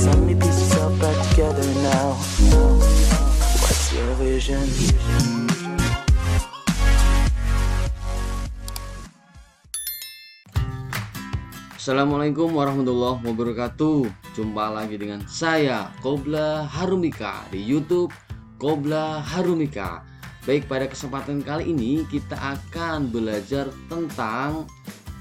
so many pieces all back together now. What's your vision? Assalamualaikum warahmatullahi wabarakatuh. Jumpa lagi dengan saya Qobla Harumika di YouTube Qobla Harumika. Baik, pada kesempatan kali ini kita akan belajar tentang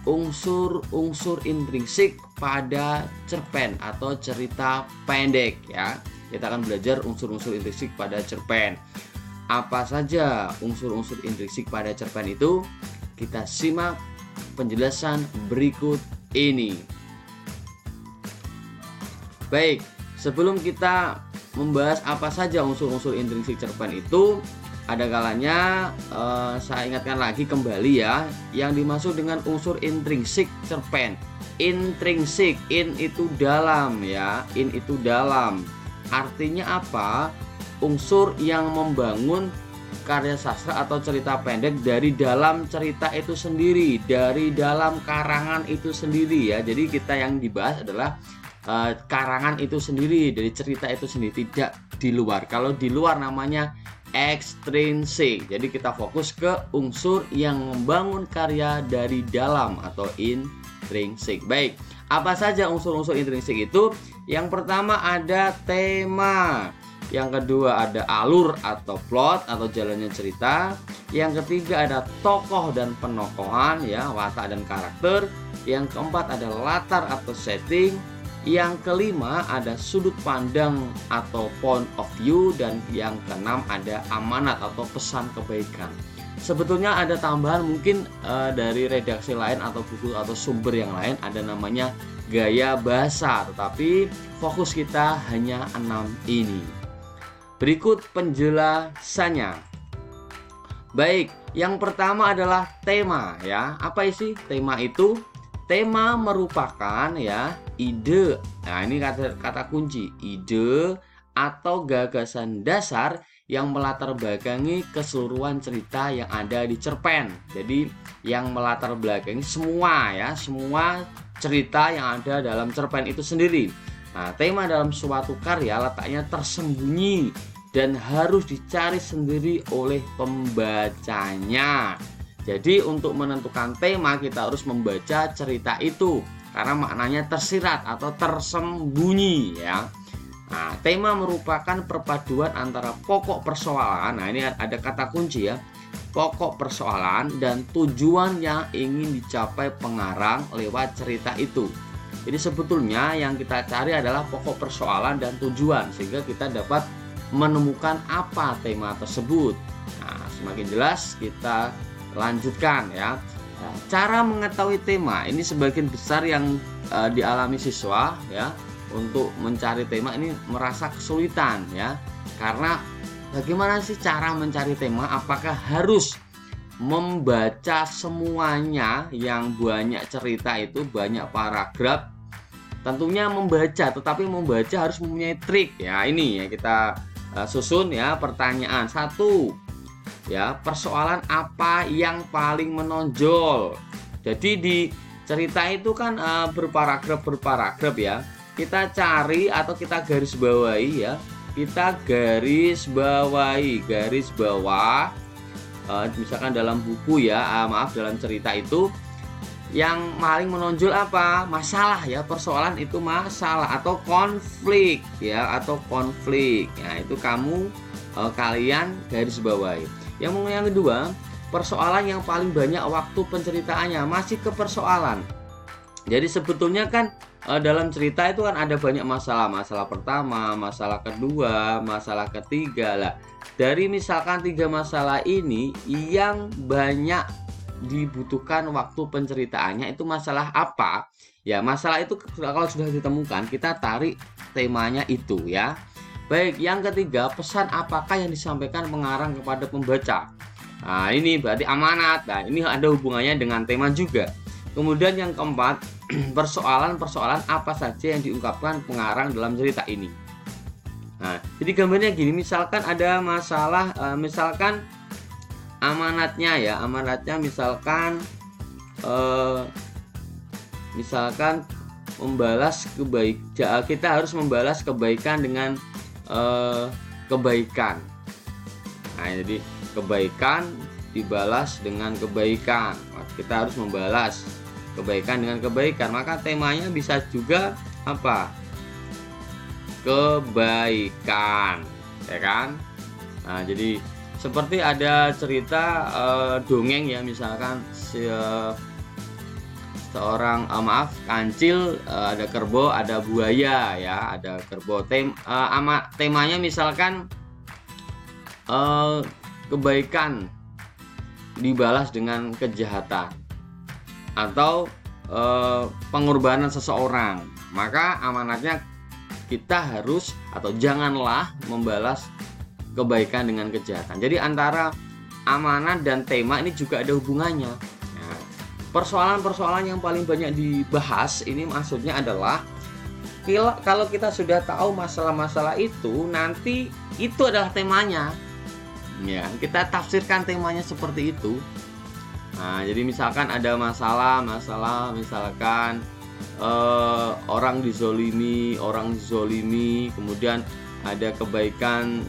unsur-unsur intrinsik pada cerpen atau cerita pendek ya. Kita akan belajar unsur-unsur intrinsik pada cerpen. Apa saja unsur-unsur intrinsik pada cerpen itu? Kita simak penjelasan berikut ini. Baik, sebelum kita membahas apa saja unsur-unsur intrinsik cerpen itu, ada kalanya saya ingatkan lagi kembali ya, yang dimaksud dengan unsur intrinsik cerpen. Intrinsik, in itu dalam ya, in itu dalam. Artinya apa? Unsur yang membangun karya sastra atau cerita pendek dari dalam cerita itu sendiri, dari dalam karangan itu sendiri ya. Jadi kita yang dibahas adalah karangan itu sendiri, dari cerita itu sendiri, tidak di luar. Kalau di luar namanya ekstrinsik. Jadi kita fokus ke unsur yang membangun karya dari dalam atau intrinsik. Baik, apa saja unsur-unsur intrinsik itu? Yang pertama ada tema. Yang kedua ada alur atau plot atau jalannya cerita. Yang ketiga ada tokoh dan penokohan ya, watak dan karakter. Yang keempat ada latar atau setting. Yang kelima ada sudut pandang atau point of view. Dan yang keenam ada amanat atau pesan kebaikan. Sebetulnya ada tambahan mungkin dari redaksi lain atau buku atau sumber yang lain, ada namanya gaya bahasa, tetapi fokus kita hanya 6 ini. Berikut penjelasannya. Baik, yang pertama adalah tema ya. Apa isi tema itu? Tema merupakan ya ide. Nah, ini kata kunci, ide atau gagasan dasar yang melatar belakangi keseluruhan cerita yang ada di cerpen. Jadi yang melatar belakangi semua ya, semua cerita yang ada dalam cerpen itu sendiri. Nah, tema dalam suatu karya letaknya tersembunyi dan harus dicari sendiri oleh pembacanya. Jadi untuk menentukan tema kita harus membaca cerita itu karena maknanya tersirat atau tersembunyi ya. Nah, tema merupakan perpaduan antara pokok persoalan. Nah, ini ada kata kunci ya. Pokok persoalan dan tujuan yang ingin dicapai pengarang lewat cerita itu. Jadi sebetulnya yang kita cari adalah pokok persoalan dan tujuan sehingga kita dapat menemukan apa tema tersebut. Nah, semakin jelas kita lanjutkan ya. Nah, cara mengetahui tema ini sebagian besar yang dialami siswa ya untuk mencari tema ini merasa kesulitan ya. Karena bagaimana sih cara mencari tema? Apakah harus membaca semuanya yang banyak cerita itu, banyak paragraf? Tentunya membaca, tetapi membaca harus mempunyai trik ya. Ini ya kita susun ya. Pertanyaan 1 ya, persoalan apa yang paling menonjol? Jadi di cerita itu kan berparagraf ya. Kita cari atau kita garis bawahi ya. Kita garis bawah misalkan dalam buku ya, dalam cerita itu yang paling menonjol apa? Masalah ya, persoalan itu masalah atau konflik ya, atau konflik. Nah, itu kalian garis bawahi. Yang kedua, persoalan yang paling banyak waktu penceritaannya, masih ke persoalan. Jadi sebetulnya kan dalam cerita itu kan ada banyak masalah. Masalah pertama, masalah kedua, masalah ketiga lah. Dari misalkan 3 masalah ini yang banyak dibutuhkan waktu penceritaannya itu masalah apa? Ya, masalah itu kalau sudah ditemukan kita tarik temanya itu ya. Baik, yang ketiga, pesan apakah yang disampaikan pengarang kepada pembaca? Nah, ini berarti amanat. Nah, ini ada hubungannya dengan tema juga. Kemudian yang keempat, persoalan-persoalan apa saja yang diungkapkan pengarang dalam cerita ini. Nah, jadi gambarnya gini, misalkan ada masalah, misalkan amanatnya ya, amanatnya misalkan kita harus membalas kebaikan dengan kebaikan. Nah, jadi kebaikan dibalas dengan kebaikan. Kita harus membalas kebaikan dengan kebaikan. Maka temanya bisa juga apa? Kebaikan, ya kan? Nah, jadi seperti ada cerita dongeng ya, misalkan kancil, ada kerbau, ada buaya ya, ada kerbau. Temanya misalkan kebaikan dibalas dengan kejahatan atau pengorbanan seseorang. Maka amanatnya kita harus atau janganlah membalas kebaikan dengan kejahatan. Jadi antara amanat dan tema ini juga ada hubungannya. Nah, persoalan-persoalan yang paling banyak dibahas ini maksudnya adalah kalau kita sudah tahu masalah-masalah itu, nanti itu adalah temanya. Ya, kita tafsirkan temanya seperti itu. Nah, jadi misalkan ada masalah misalkan orang dizolimi, kemudian ada kebaikan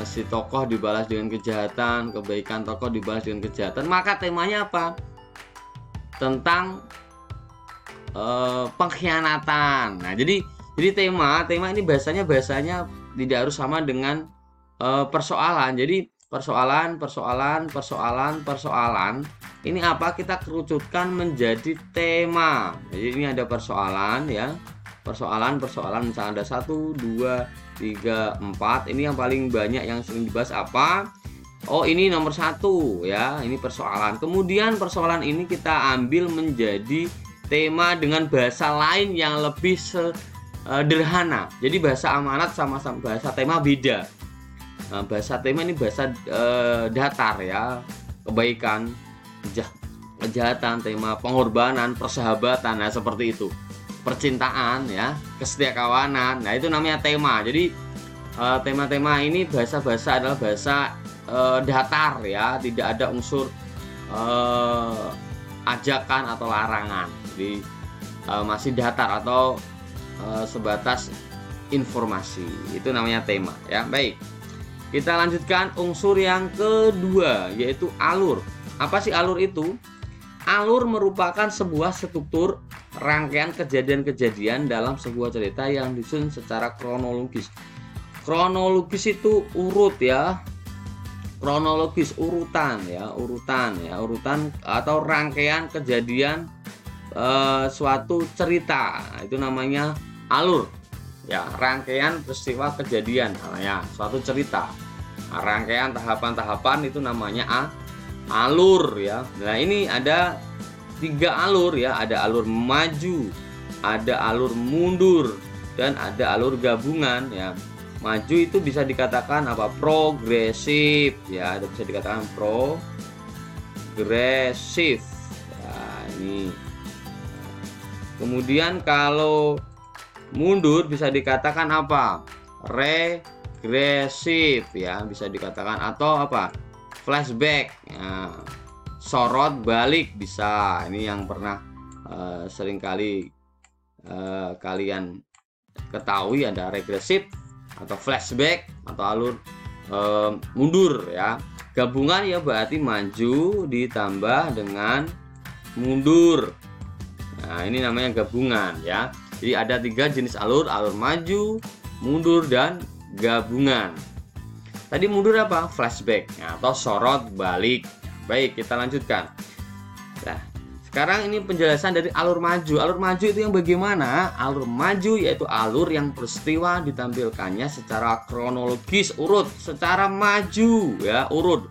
si tokoh dibalas dengan kejahatan, kebaikan tokoh dibalas dengan kejahatan. Maka temanya apa? Tentang pengkhianatan. Nah, jadi tema ini bahasanya tidak harus sama dengan persoalan. Jadi persoalan ini apa, kita kerucutkan menjadi tema. Jadi ini ada persoalan ya, persoalan misalnya ada 1, 2, 3, 4. Ini yang paling banyak yang sering dibahas apa? Oh, ini nomor 1 ya, ini persoalan. Kemudian persoalan ini kita ambil menjadi tema dengan bahasa lain yang lebih sederhana. Jadi bahasa amanat sama bahasa tema beda. Nah, bahasa tema ini bahasa datar ya, kebaikan, kejahatan, tema pengorbanan, persahabatan, nah seperti itu, percintaan ya, kesetiakawanan. Nah, itu namanya tema. Jadi tema-tema ini bahasa adalah bahasa datar ya, tidak ada unsur ajakan atau larangan. Jadi masih datar atau sebatas informasi. Itu namanya tema ya. Baik. Kita lanjutkan unsur yang kedua, yaitu alur. Apa sih alur itu? Alur merupakan sebuah struktur rangkaian kejadian-kejadian dalam sebuah cerita yang disusun secara kronologis. Kronologis itu urut ya. Kronologis urutan atau rangkaian kejadian suatu cerita. Itu namanya alur. Ya, rangkaian peristiwa kejadian namanya suatu cerita. Nah, rangkaian tahapan-tahapan itu namanya alur ya. Nah, ini ada 3 alur ya, ada alur maju, ada alur mundur, dan ada alur gabungan ya. Maju itu bisa dikatakan apa? Progresif ya, bisa dikatakan progresif. Nah, ini. Kemudian kalau mundur bisa dikatakan apa? Regresif ya, bisa dikatakan, atau apa? Flashback ya. Sorot balik bisa. Ini yang pernah seringkali kalian ketahui, ada regresif atau flashback atau alur mundur ya. Gabungan ya berarti maju ditambah dengan mundur. Nah, ini namanya gabungan ya. Jadi ada 3 jenis alur maju, mundur, dan gabungan. Tadi mundur apa? Flashback atau sorot balik. Baik, kita lanjutkan. Nah, sekarang ini penjelasan dari alur maju. Alur maju itu yang bagaimana? Alur maju yaitu alur yang peristiwa ditampilkannya secara kronologis, urut, secara maju ya, urut.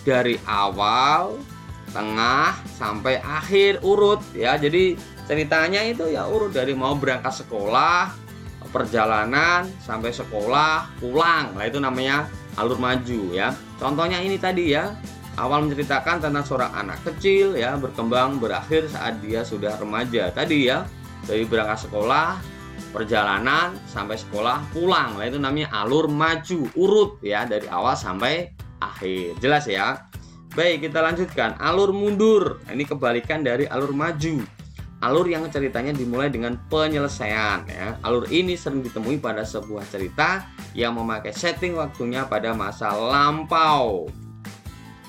Dari awal, tengah, sampai akhir urut ya. Jadi ceritanya itu ya urut dari mau berangkat sekolah, perjalanan sampai sekolah, pulang. Nah, itu namanya alur maju ya. Contohnya ini tadi ya, awal menceritakan tentang seorang anak kecil ya, berkembang berakhir saat dia sudah remaja. Tadi ya, dari berangkat sekolah, perjalanan sampai sekolah, pulang. Nah, itu namanya alur maju, urut ya, dari awal sampai akhir. Jelas ya? Baik, kita lanjutkan. Alur mundur. Nah, ini kebalikan dari alur maju. alur yang ceritanya dimulai dengan penyelesaian ya. Alur ini sering ditemui pada sebuah cerita yang memakai setting waktunya pada masa lampau.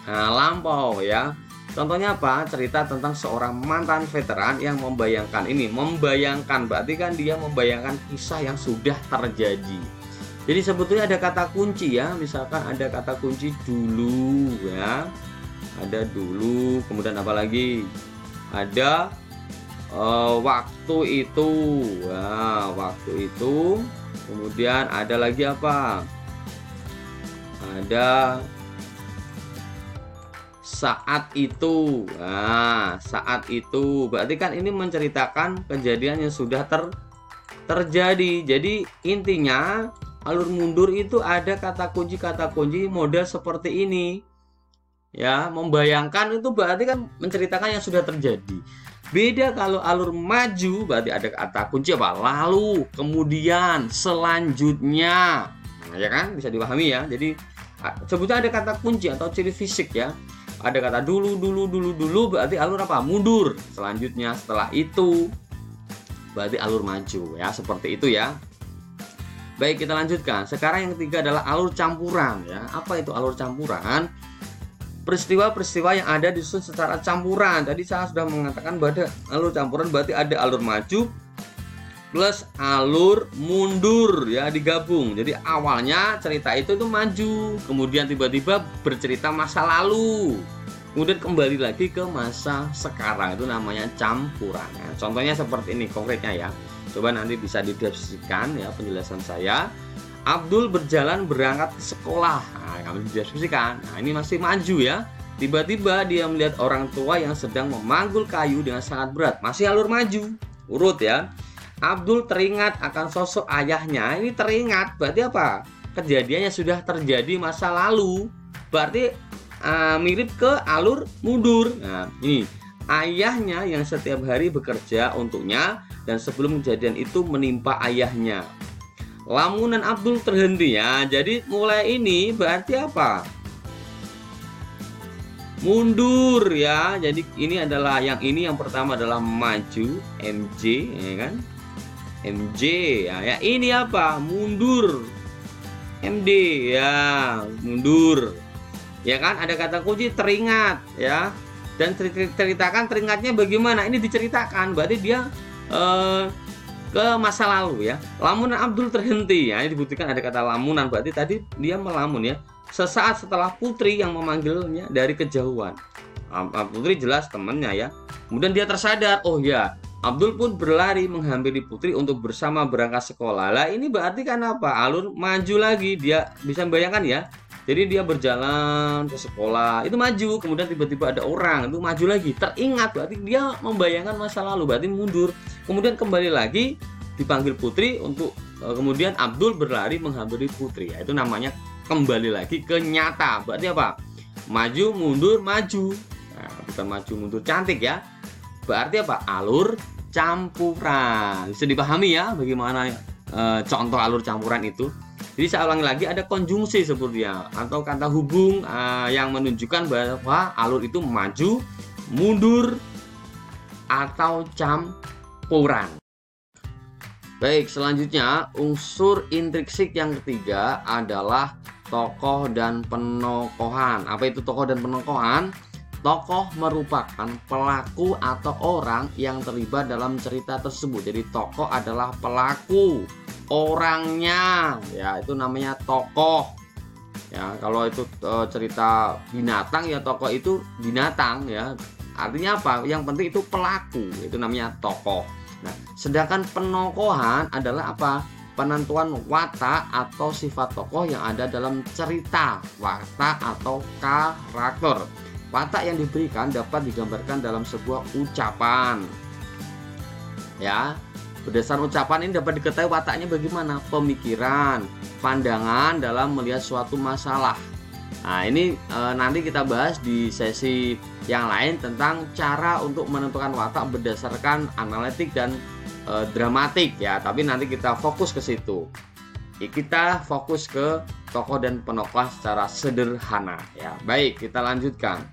Nah, lampau ya. Contohnya apa? Cerita tentang seorang mantan veteran yang membayangkan berarti kan dia membayangkan kisah yang sudah terjadi. Jadi sebetulnya ada kata kunci ya, misalkan ada kata kunci dulu ya. Ada dulu, kemudian apa lagi? Ada waktu itu. Nah, waktu itu. Kemudian ada lagi apa? Ada saat itu. Nah, saat itu berarti kan ini menceritakan kejadian yang sudah terjadi. Jadi intinya alur mundur itu ada kata kunci model seperti ini. Ya, membayangkan itu berarti kan menceritakan yang sudah terjadi. Beda kalau alur maju berarti ada kata kunci apa? Lalu, kemudian, selanjutnya. Nah, ya kan bisa dipahami ya. Jadi sebutnya ada kata kunci atau ciri fisik ya. Ada kata dulu berarti alur apa? Mundur. Selanjutnya setelah itu berarti alur maju ya, seperti itu ya. Baik, kita lanjutkan. Sekarang yang ketiga adalah alur campuran ya. Apa itu alur campuran? Peristiwa-peristiwa yang ada disusun secara campuran. Tadi saya sudah mengatakan bahwa alur campuran berarti ada alur maju plus alur mundur ya, digabung. Jadi awalnya cerita itu maju, kemudian tiba-tiba bercerita masa lalu, kemudian kembali lagi ke masa sekarang. Itu namanya campuran ya. Contohnya seperti ini konkretnya ya. Coba nanti bisa dideskripsikan ya penjelasan saya. Abdul berjalan berangkat ke sekolah. Nah, kami dideskripsikan. Nah, ini masih maju ya. Tiba-tiba dia melihat orang tua yang sedang memanggul kayu dengan sangat berat. Masih alur maju. Urut ya. Abdul teringat akan sosok ayahnya. Ini teringat berarti apa? Kejadiannya sudah terjadi masa lalu. Berarti mirip ke alur mundur. Nah, ini ayahnya yang setiap hari bekerja untuknya dan sebelum kejadian itu menimpa ayahnya. Lamunan Abdul terhenti ya. Jadi mulai ini berarti apa? Mundur ya. Jadi ini adalah yang pertama adalah maju, MJ ya kan? MJ ya. Ini apa? Mundur. MD ya, mundur. Ya kan? Ada kata kunci teringat ya. Dan ceritakan teringatnya bagaimana? Ini diceritakan berarti dia ke masa lalu ya. Lamunan Abdul terhenti ya. Ini dibuktikan ada kata lamunan berarti tadi dia melamun ya. Sesaat setelah Putri yang memanggilnya dari kejauhan. Putri jelas temannya ya. Kemudian dia tersadar, oh ya, Abdul pun berlari menghampiri Putri untuk bersama berangkat sekolah. Lah ini berarti kan apa? Alur maju lagi. Dia bisa membayangkan ya. Jadi dia berjalan ke sekolah, itu maju, kemudian tiba-tiba ada orang, itu maju lagi. Teringat berarti dia membayangkan masa lalu, berarti mundur. Kemudian kembali lagi dipanggil Putri untuk kemudian Abdul berlari menghampiri Putri. Ya, itu namanya kembali lagi ke nyata. Berarti apa? Maju, mundur, maju. Nah, bukan maju, mundur cantik ya. Berarti apa? Alur campuran. Bisa dipahami ya bagaimana contoh alur campuran itu. Jadi saya ulangi lagi, ada konjungsi sebetulnya atau kata hubung yang menunjukkan bahwa alur itu maju, mundur, atau campuran. Baik, selanjutnya unsur intrinsik yang ketiga adalah tokoh dan penokohan. Apa itu tokoh dan penokohan? Tokoh merupakan pelaku atau orang yang terlibat dalam cerita tersebut. Jadi tokoh adalah pelaku, orangnya ya itu namanya tokoh. Ya, kalau itu cerita binatang ya tokoh itu binatang ya. Artinya apa? Yang penting itu pelaku, itu namanya tokoh. Nah, sedangkan penokohan adalah apa? Penentuan watak atau sifat tokoh yang ada dalam cerita, watak atau karakter. Watak yang diberikan dapat digambarkan dalam sebuah ucapan. Ya, berdasarkan ucapan ini dapat diketahui wataknya bagaimana, pemikiran, pandangan dalam melihat suatu masalah. Nah, ini nanti kita bahas di sesi yang lain tentang cara untuk menentukan watak berdasarkan analitik dan dramatik ya. Tapi nanti kita fokus ke situ. Kita fokus ke tokoh dan penokoh secara sederhana ya. Baik, kita lanjutkan.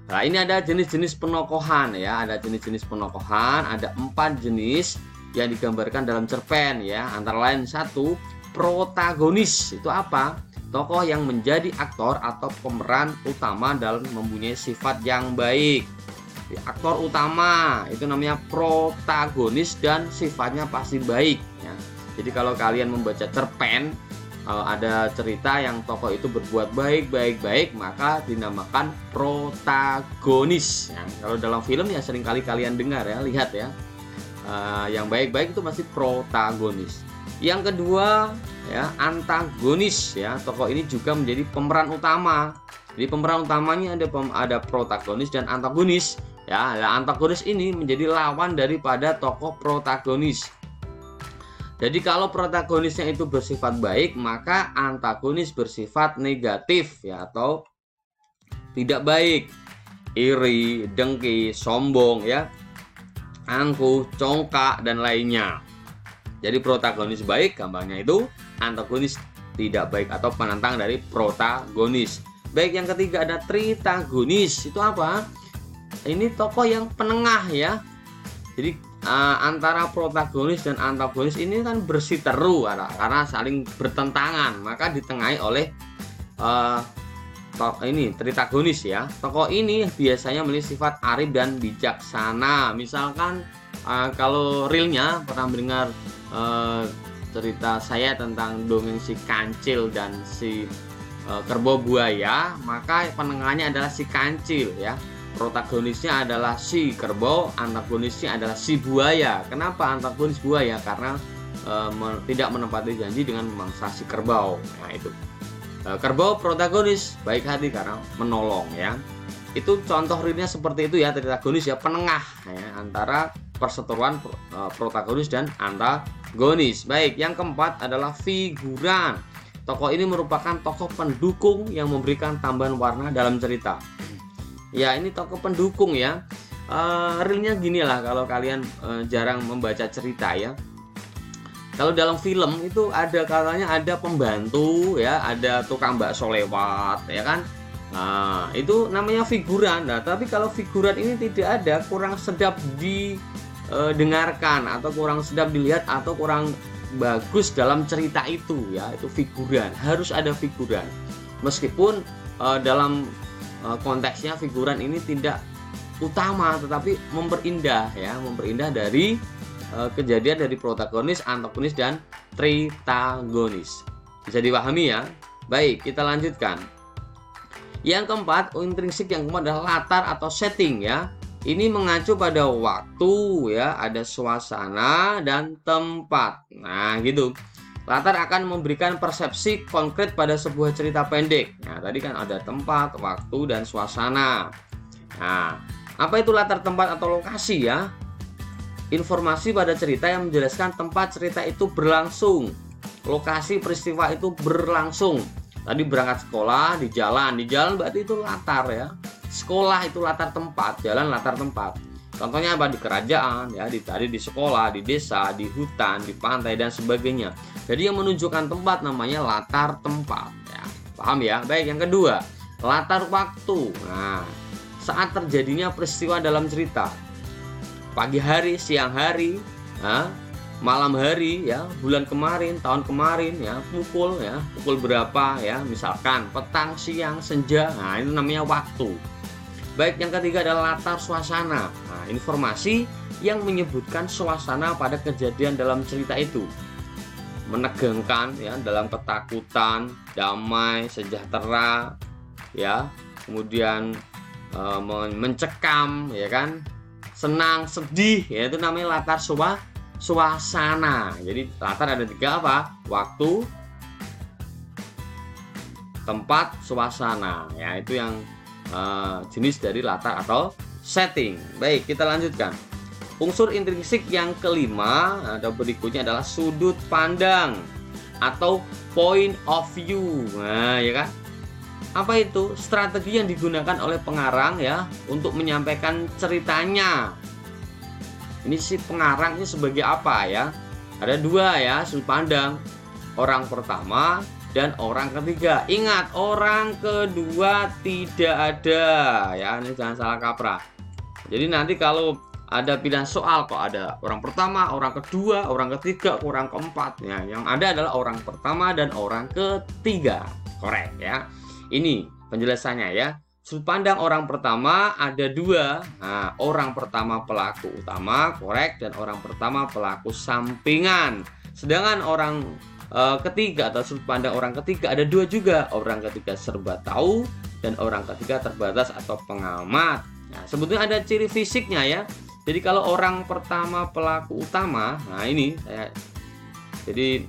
Nah, ini ada jenis-jenis penokohan ya, ada jenis-jenis penokohan, ada 4 jenis yang digambarkan dalam cerpen ya. Antara lain 1, protagonis. Itu apa? Tokoh yang menjadi aktor atau pemeran utama dalam mempunyai sifat yang baik. Aktor utama itu namanya protagonis dan sifatnya pasti baik ya. Jadi kalau kalian membaca cerpen, ada cerita yang tokoh itu berbuat baik, maka dinamakan protagonis ya. Kalau dalam film ya seringkali kalian dengar ya, lihat ya, yang baik-baik itu masih protagonis. Yang kedua ya, antagonis ya. Tokoh ini juga menjadi pemeran utama. Jadi pemeran utamanya ada protagonis dan antagonis ya. Nah, antagonis ini menjadi lawan daripada tokoh protagonis. Jadi kalau protagonisnya itu bersifat baik, maka antagonis bersifat negatif ya, atau tidak baik. Iri, dengki, sombong ya, angkuh, congkak dan lainnya. Jadi protagonis baik gampangnya itu, antagonis tidak baik atau penantang dari protagonis. Baik, yang ketiga ada tritagonis. Itu apa? Ini tokoh yang penengah ya. Jadi antara protagonis dan antagonis ini kan bersiteru karena saling bertentangan, maka ditengahi oleh ini tritagonis ya. Tokoh ini biasanya memiliki sifat arif dan bijaksana. Misalkan kalau realnya pernah mendengar cerita saya tentang dongeng si Kancil dan si kerbau buaya, maka penengahnya adalah si Kancil ya. Protagonisnya adalah si kerbau, antagonisnya adalah si buaya. Kenapa antagonis buaya? Karena tidak menepati janji dengan memangsa si kerbau. Nah itu kerbau protagonis, baik hati karena menolong ya. Itu contoh realnya seperti itu ya, tritagonis ya, penengah ya, antara perseteruan protagonis dan antagonis. Baik, yang keempat adalah figuran. Tokoh ini merupakan tokoh pendukung yang memberikan tambahan warna dalam cerita. Ya, ini tokoh pendukung ya. Realnya gini lah, kalau kalian jarang membaca cerita ya. Kalau dalam film itu ada kalanya ada pembantu ya, ada tukang bakso lewat ya kan. Nah, itu namanya figuran. Nah, tapi kalau figuran ini tidak ada, kurang sedap didengarkan atau kurang sedap dilihat atau kurang bagus dalam cerita itu ya, itu figuran. Harus ada figuran. Meskipun dalam konteksnya figuran ini tidak utama, tetapi memperindah ya, memperindah dari kejadian dari protagonis, antagonis dan tritagonis. Bisa dipahami ya? Baik, kita lanjutkan. Yang keempat, intrinsik yang keempat adalah latar atau setting ya. Ini mengacu pada waktu ya, ada suasana dan tempat. Nah, gitu. Latar akan memberikan persepsi konkret pada sebuah cerita pendek. Nah, tadi kan ada tempat, waktu, dan suasana. Nah, apa itu latar, tempat, atau lokasi ya? Informasi pada cerita yang menjelaskan tempat cerita itu berlangsung. Lokasi peristiwa itu berlangsung. Tadi berangkat sekolah di jalan berarti itu latar ya. Sekolah itu latar tempat, jalan latar tempat. Contohnya apa? Di kerajaan ya, tadi di sekolah, di desa, di hutan, di pantai dan sebagainya. Jadi yang menunjukkan tempat namanya latar tempat ya. Paham ya? Baik, yang kedua, latar waktu. Nah, saat terjadinya peristiwa dalam cerita. Pagi hari, siang hari, malam hari ya, bulan kemarin, tahun kemarin ya, pukul berapa ya, misalkan petang, siang, senja. Nah, itu namanya waktu. Baik, yang ketiga adalah latar suasana. Nah, informasi yang menyebutkan suasana pada kejadian dalam cerita itu. Menegangkan ya, dalam ketakutan, damai, sejahtera ya, kemudian mencekam ya kan, senang, sedih ya, itu namanya latar suasana. Jadi latar ada 3 apa? Waktu, tempat, suasana ya, itu yang jenis dari latar atau setting. Baik, kita lanjutkan. Unsur intrinsik yang kelima atau berikutnya adalah sudut pandang atau point of view. Nah, ya kan? Apa itu? Strategi yang digunakan oleh pengarang ya untuk menyampaikan ceritanya. Ini si pengarang ini sebagai apa ya? Ada 2 ya sudut pandang. Orang pertama dan orang ketiga. Ingat, orang kedua tidak ada ya, ini jangan salah kaprah. Jadi nanti kalau ada pilihan soal kok ada orang pertama, orang kedua, orang ketiga, orang keempat ya, yang ada adalah orang pertama dan orang ketiga. Korek ya. Ini penjelasannya ya. Sudut pandang orang pertama ada dua. Nah, orang pertama pelaku utama, korek, dan orang pertama pelaku sampingan. Sedangkan orang ketiga atau sudut pandang orang ketiga ada dua juga. Orang ketiga serba tahu dan orang ketiga terbatas atau pengamat. Nah, sebetulnya ada ciri fisiknya ya. Jadi kalau orang pertama pelaku utama, nah ini jadi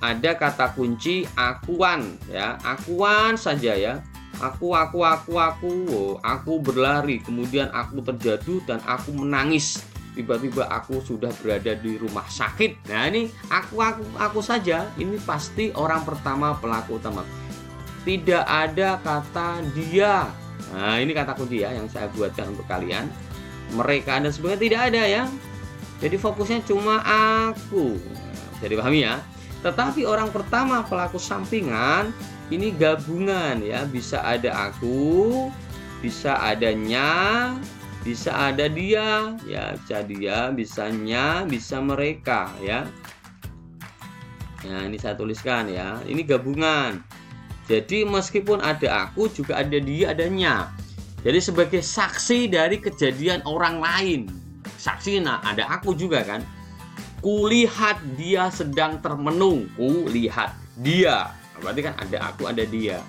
ada kata kunci akuan ya, akuan saja ya. Aku berlari, kemudian aku terjatuh dan aku menangis. Tiba-tiba aku sudah berada di rumah sakit. Nah ini aku saja. Ini pasti orang pertama pelaku utama. Tidak ada kata dia. Nah ini kata kunci ya yang saya buatkan untuk kalian. Mereka dan sebagainya tidak ada ya. Jadi fokusnya cuma aku. Bisa dipahami ya. Tetapi orang pertama pelaku sampingan ini gabungan ya, bisa ada aku, bisa adanya, bisa ada dia ya, bisa dia, bisanya, bisa mereka ya. Nah ini saya tuliskan ya, ini gabungan. Jadi meskipun ada aku juga ada dia, adanya. Jadi sebagai saksi dari kejadian orang lain. Saksi, nah ada aku juga kan. Kulihat dia sedang termenung. Kulihat dia. Berarti kan ada aku, ada dia.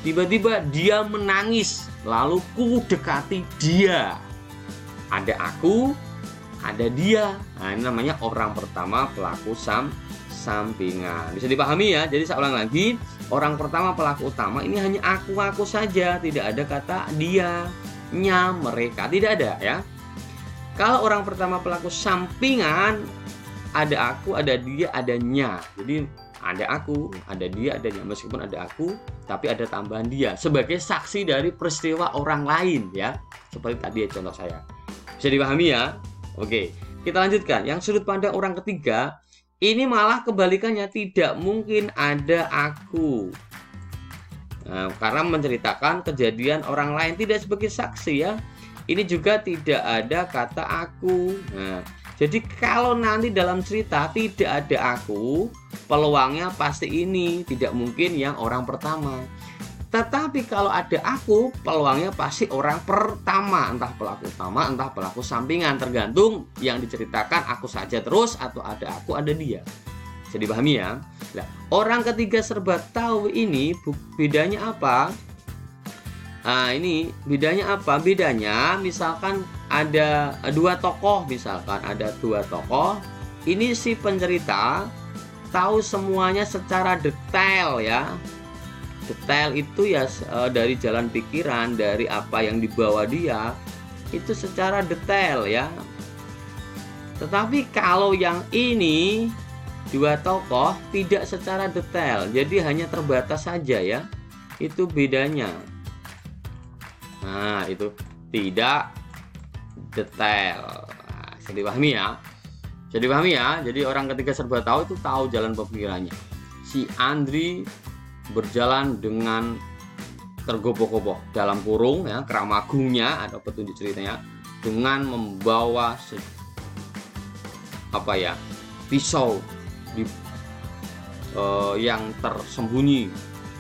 Tiba-tiba dia menangis. Lalu ku dekati dia. Ada aku, ada dia. Nah ini namanya orang pertama pelaku sampingan. Bisa dipahami ya. Jadi saya ulang lagi. Orang pertama pelaku utama ini hanya aku saja. Tidak ada kata dia, nya, mereka. Tidak ada ya. Kalau orang pertama pelaku sampingan, ada aku, ada dia, adanya. Jadi ada aku, ada dia, adanya. Meskipun ada aku, tapi ada tambahan dia sebagai saksi dari peristiwa orang lain ya. Seperti tadi ya contoh saya. Bisa dipahami ya? Oke, kita lanjutkan. Yang sudut pandang orang ketiga, ini malah kebalikannya, tidak mungkin ada aku. Nah, karena menceritakan kejadian orang lain tidak sebagai saksi ya. Ini juga tidak ada kata aku. Nah, jadi kalau nanti dalam cerita tidak ada aku, peluangnya pasti ini, tidak mungkin yang orang pertama. Tetapi kalau ada aku, peluangnya pasti orang pertama, entah pelaku utama, entah pelaku sampingan, tergantung yang diceritakan aku saja terus atau ada aku, ada dia. Bisa dipahami ya? Nah, orang ketiga serba tahu ini bedanya apa? Nah ini bedanya apa? Bedanya misalkan ada dua tokoh, misalkan ada dua tokoh. Ini si pencerita tahu semuanya secara detail ya. Detail itu ya dari jalan pikiran, dari apa yang dibawa dia, itu secara detail ya. Tetapi kalau yang ini dua tokoh tidak secara detail, jadi hanya terbatas saja ya. Itu bedanya. Nah itu tidak detail. Nah, bisa dipahami ya. Bisa dipahami ya. Jadi orang ketiga serba tahu itu tahu jalan pemikirannya. Si Andri berjalan dengan tergopoh-gopoh dalam kurung ya, keramagungnya ada petunjuk ceritanya, dengan membawa pisau yang tersembunyi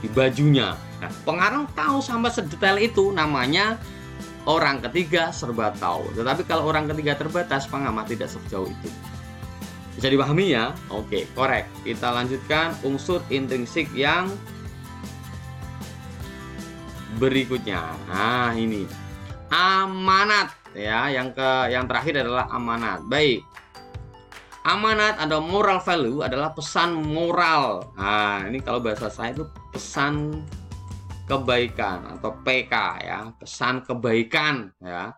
di bajunya. Nah, pengarang tahu sampai sedetail itu, namanya orang ketiga serba tahu. Tetapi kalau orang ketiga terbatas, pengamat tidak sejauh itu. Bisa dipahami ya? Oke, korek. Kita lanjutkan unsur intrinsik yang berikutnya. Nah, ini amanat ya, yang terakhir adalah amanat. Baik. Amanat atau moral value adalah pesan moral. Nah, ini kalau bahasa saya itu pesan kebaikan atau PK ya, pesan kebaikan ya.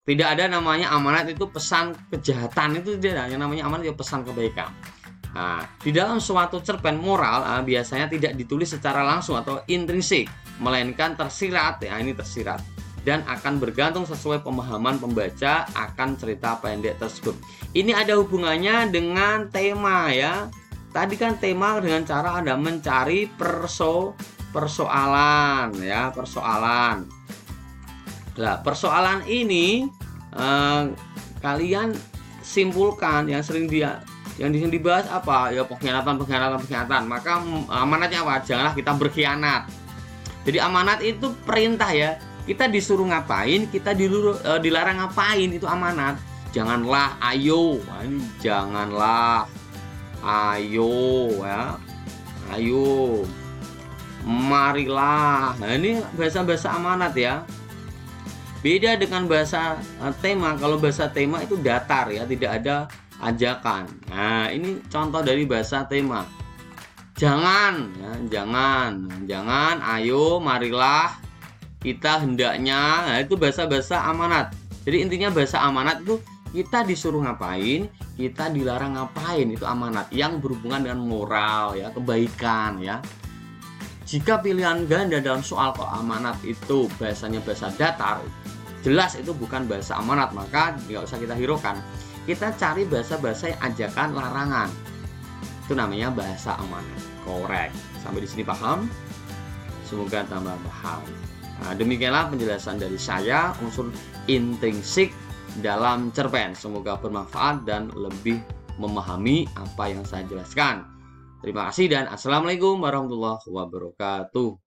Tidak ada namanya amanat itu pesan kejahatan, itu tidak ada. Yang namanya amanat itu pesan kebaikan. Nah, di dalam suatu cerpen moral biasanya tidak ditulis secara langsung atau intrinsik, melainkan tersirat ya, ini tersirat, dan akan bergantung sesuai pemahaman pembaca akan cerita pendek tersebut. Ini ada hubungannya dengan tema ya. tadi kan tema dengan cara Anda mencari persoalan ya, persoalan. Nah, persoalan ini kalian simpulkan yang sering dibahas apa? Ya pengkhianatan. Maka amanatnya apa? Janganlah kita berkhianat. Jadi amanat itu perintah ya. Kita disuruh ngapain, kita dilarang ngapain, itu amanat. Janganlah, ayo. Janganlah, ayo ya. Ayo. Marilah. Nah, ini bahasa-bahasa amanat ya. Beda dengan bahasa tema. Kalau bahasa tema itu datar ya, tidak ada ajakan. Nah, ini contoh dari bahasa tema. Jangan ya, jangan, ayo, marilah, kita hendaknya. Nah, itu bahasa-bahasa amanat. Jadi intinya bahasa amanat itu kita disuruh ngapain, kita dilarang ngapain, itu amanat yang berhubungan dengan moral ya, kebaikan ya. Jika pilihan ganda dalam soal kok amanat itu bahasanya bahasa datar, jelas itu bukan bahasa amanat, maka nggak usah kita hiraukan. Kita cari bahasa-bahasa yang ajakan, larangan. Itu namanya bahasa amanat. Korek. Sampai di sini paham? Semoga tambah paham. Nah, demikianlah penjelasan dari saya unsur intrinsik dalam cerpen. Semoga bermanfaat dan lebih memahami apa yang saya jelaskan. Terima kasih dan assalamualaikum warahmatullahi wabarakatuh.